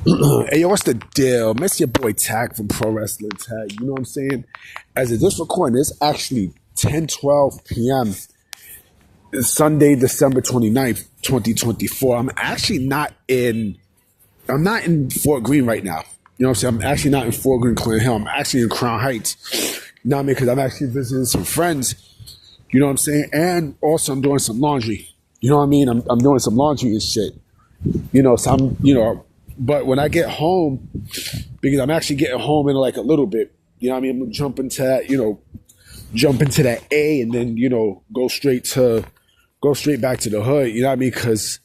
Hey, yo, what's the deal? Miss your boy Tag from Pro Wrestling Tag. You know what I'm saying? As of this recording, it's actually 10:12 p.m. Sunday, December 29th, 2024. I'm not in Fort Greene right now. You know what I'm saying? I'm actually not in Fort Greene, Clinton Hill. I'm actually in Crown Heights. You know what I mean? Because I'm actually visiting some friends. You know what I'm saying? And also I'm doing some laundry. You know what I mean? I'm doing some laundry and shit. But when I get home, because I'm actually getting home in like a little bit, you know what I mean? I'm gonna jump into that A and then, go straight back to the hood, you know what I mean? Because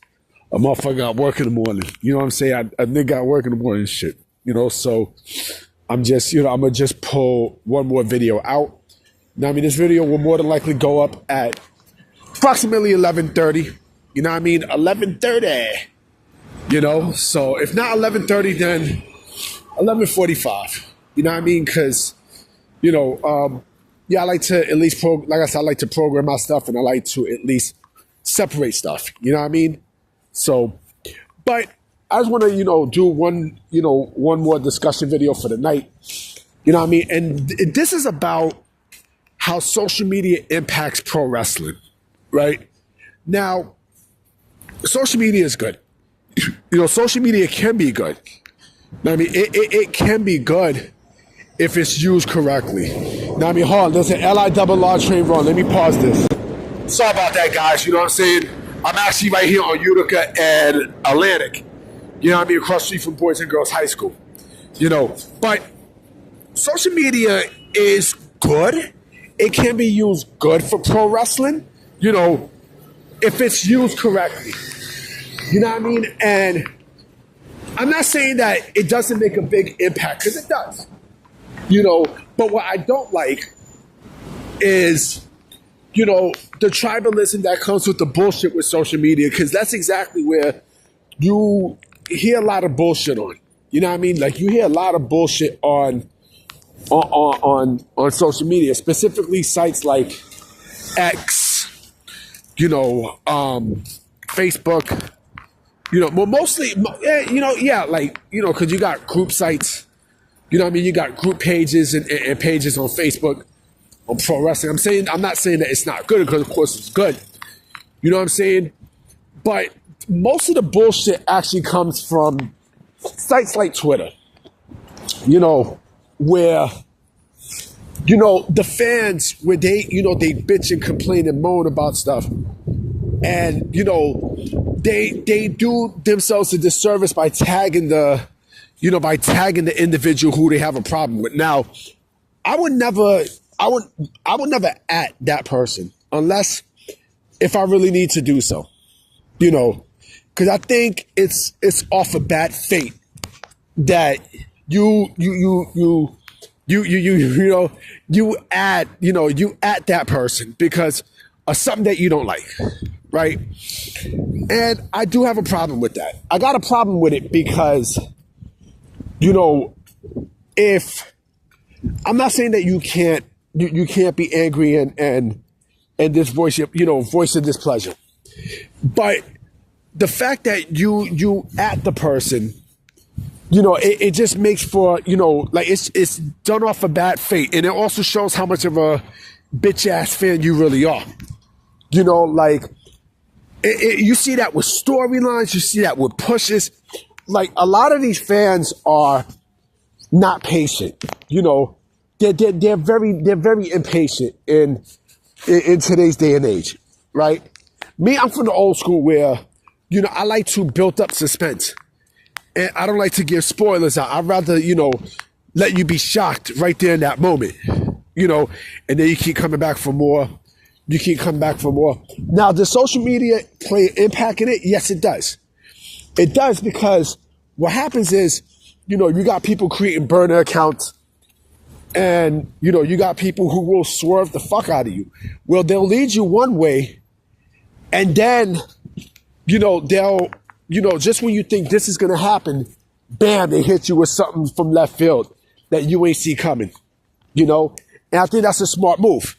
a motherfucker got work in the morning. You know what I'm saying? A nigga got work in the morning and shit. So I'm gonna just pull one more video out. Now, I mean, this video will more than likely go up at approximately 11:30. You know what I mean? 11:30. So if not 11:30, then 11:45. You know what I mean? Because, I like to at least, like I said, I like to program my stuff and I like to at least separate stuff. You know what I mean? So, but I just want to, do one more discussion video for the night. You know what I mean? And this is about how social media impacts pro wrestling, right? Now, social media is good. Social media can be good. I mean, it can be good if it's used correctly. Now, I mean, hold on, there's an LIRR train run. Let me pause this. Sorry about that, guys. You know what I'm saying? I'm actually right here on Utica and Atlantic. You know what I mean? Across the street from Boys and Girls High School. But social media is good. It can be used good for pro wrestling, if it's used correctly. You know what I mean? And I'm not saying that it doesn't make a big impact, because it does. But what I don't like is, the tribalism that comes with the bullshit with social media, because that's exactly where you hear a lot of bullshit on. You know what I mean? Like, you hear a lot of bullshit on social media, specifically sites like X, Facebook. Well, mostly, because you got group sites, you know what I mean? You got group pages and pages on Facebook on pro wrestling. I'm not saying that it's not good, because of course it's good. You know what I'm saying? But most of the bullshit actually comes from sites like Twitter, where, the fans, where they bitch and complain and moan about stuff. And, they do themselves a disservice by tagging the individual who they have a problem with. Now, I would never at that person unless if I really need to do so, because I think it's off of bad fate that you at that person because of something that you don't like. Right? And I do have a problem with that. I got a problem with it because, if I'm not saying that you can't be angry and this voice of displeasure, but the fact that you at the person, it just makes for, it's done off of bad fate, and it also shows how much of a bitch ass fan you really are. You see that with storylines. You see that with pushes. Like, a lot of these fans are not patient. They're very impatient in today's day and age, right? Me, I'm from the old school where, I like to build up suspense, and I don't like to give spoilers out. I'd rather, let you be shocked right there in that moment, and then you keep coming back for more. Now, does social media play an impact in it? Yes, it does. It does, because what happens is, you got people creating burner accounts, and, you got people who will swerve the fuck out of you. Well, they'll lead you one way, and then, they'll, just when you think this is going to happen, bam, they hit you with something from left field that you ain't see coming, and I think that's a smart move.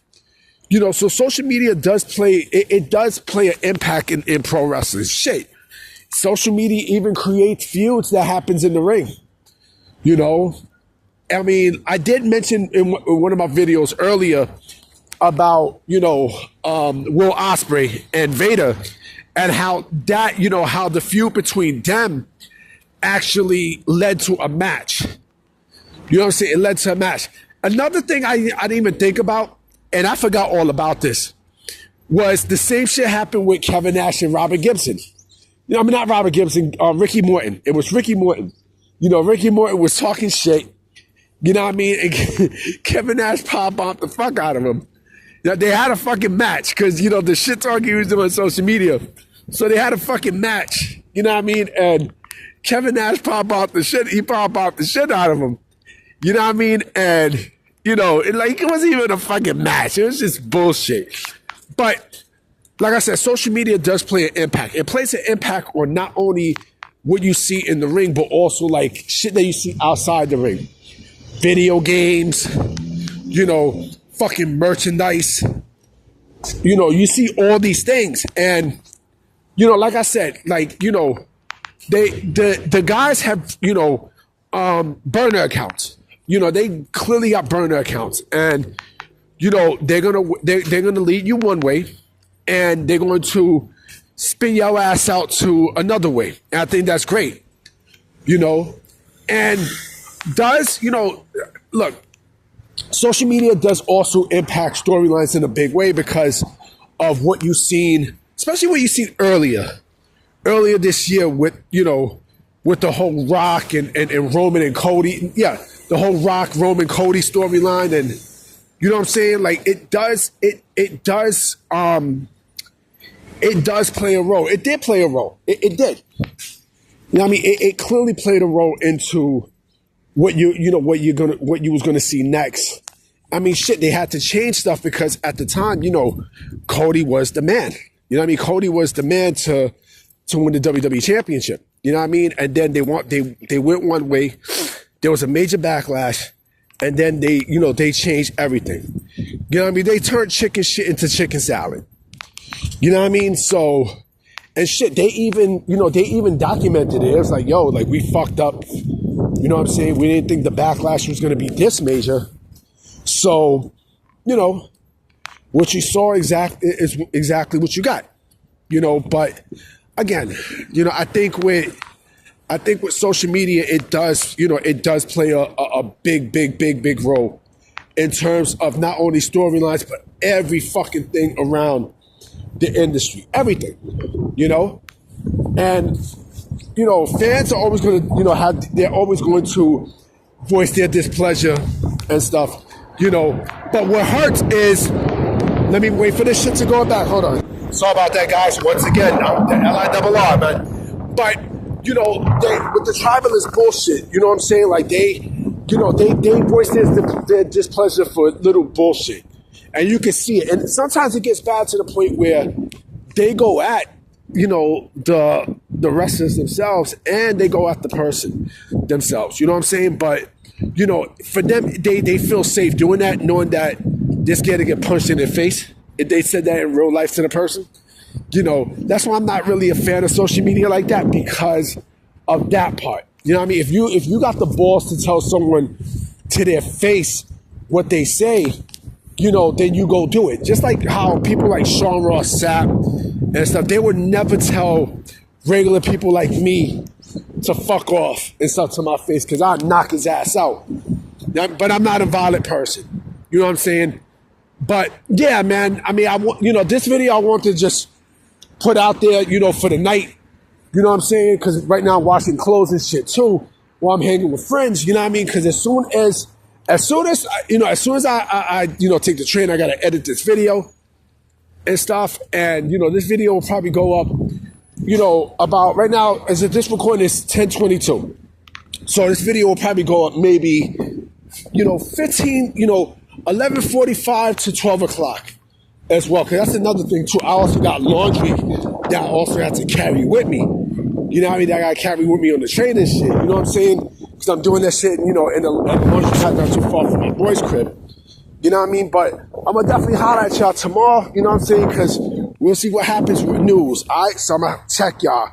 So social media does play an impact in pro wrestling. Shit. social media even creates feuds that happens in the ring. You know, I mean, I did mention in one of my videos earlier about, Will Ospreay and Vader, and how that, how the feud between them actually led to a match. You know what I'm saying? It led to a match. Another thing I didn't even think about, and I forgot all about this, was the same shit happened with Kevin Nash and Robert Gibson. Not Robert Gibson, Ricky Morton. It was Ricky Morton. Ricky Morton was talking shit. You know what I mean? And Kevin Nash pop-bombed the fuck out of him. They had a fucking match because, the shit talking he was doing on social media. So they had a fucking match. You know what I mean? And Kevin Nash pop-bombed the shit. He pop-bombed the shit out of him. You know what I mean? And, it wasn't even a fucking match. It was just bullshit. But, like I said, social media does play an impact. It plays an impact on not only what you see in the ring, but also, shit that you see outside the ring. Video games, fucking merchandise. You see all these things. And, like I said, the guys have, burner accounts. They clearly got burner accounts. And, they're gonna lead you one way, and they're going to spin your ass out to another way. And I think that's great. And look, social media does also impact storylines in a big way because of what you've seen, especially what you've seen earlier this year with the whole Rock and Roman and Cody. Yeah, the whole Rock, Roman, Cody storyline. And you know what I'm saying? It does play a role. It did play a role. It did. It clearly played a role into what you was gonna see next. Shit, they had to change stuff because at the time, Cody was the man. Cody was the man to win the WWE Championship. You know what I mean? And then they went one way. There was a major backlash, and then they changed everything. You know what I mean? They turned chicken shit into chicken salad. You know what I mean? So, and shit, they even documented it. It was we fucked up. You know what I'm saying? We didn't think the backlash was going to be this major. So, what you saw is exactly what you got. But again, I think with social media, it does play a big role in terms of not only storylines, but every fucking thing around the industry, everything, and, fans are always going to, they're always going to voice their displeasure and stuff, but what hurts is, let me wait for this shit to go back. Hold on. Sorry about that, guys. Once again, the LIRR, man. But, with the tribalist bullshit, you know what I'm saying? They voice their displeasure for little bullshit. And you can see it. And sometimes it gets bad to the point where they go at, the wrestlers themselves, and they go at the person themselves. You know what I'm saying? But, for them, they feel safe doing that, knowing that they're scared to get punched in their face. If they said that in real life to the person, that's why I'm not really a fan of social media like that, because of that part. You know what I mean? If you got the balls to tell someone to their face what they say, then you go do it. Just like how people like Sean Ross Sapp and stuff, they would never tell regular people like me to fuck off and stuff to my face, because I'd knock his ass out. But I'm not a violent person. You know what I'm saying? But yeah, man, this video I want to just put out there, for the night. You know what I'm saying? Because right now I'm washing clothes and shit too while I'm hanging with friends. You know what I mean? Because as soon as I take the train, I got to edit this video and stuff. And, this video will probably go up, about right now, as if this recording is 10:22. So this video will probably go up maybe, 11:45 to 12 o'clock as well. Because that's another thing too. I also got laundry that I also have to carry with me. You know what I mean? That I got to carry with me on the train and shit. You know what I'm saying? Because I'm doing that shit, in the laundry pad not too far from my boy's crib. You know what I mean? But I'm going to definitely holler at y'all tomorrow. You know what I'm saying? Because we'll see what happens with news. All right? So I'm going to check y'all.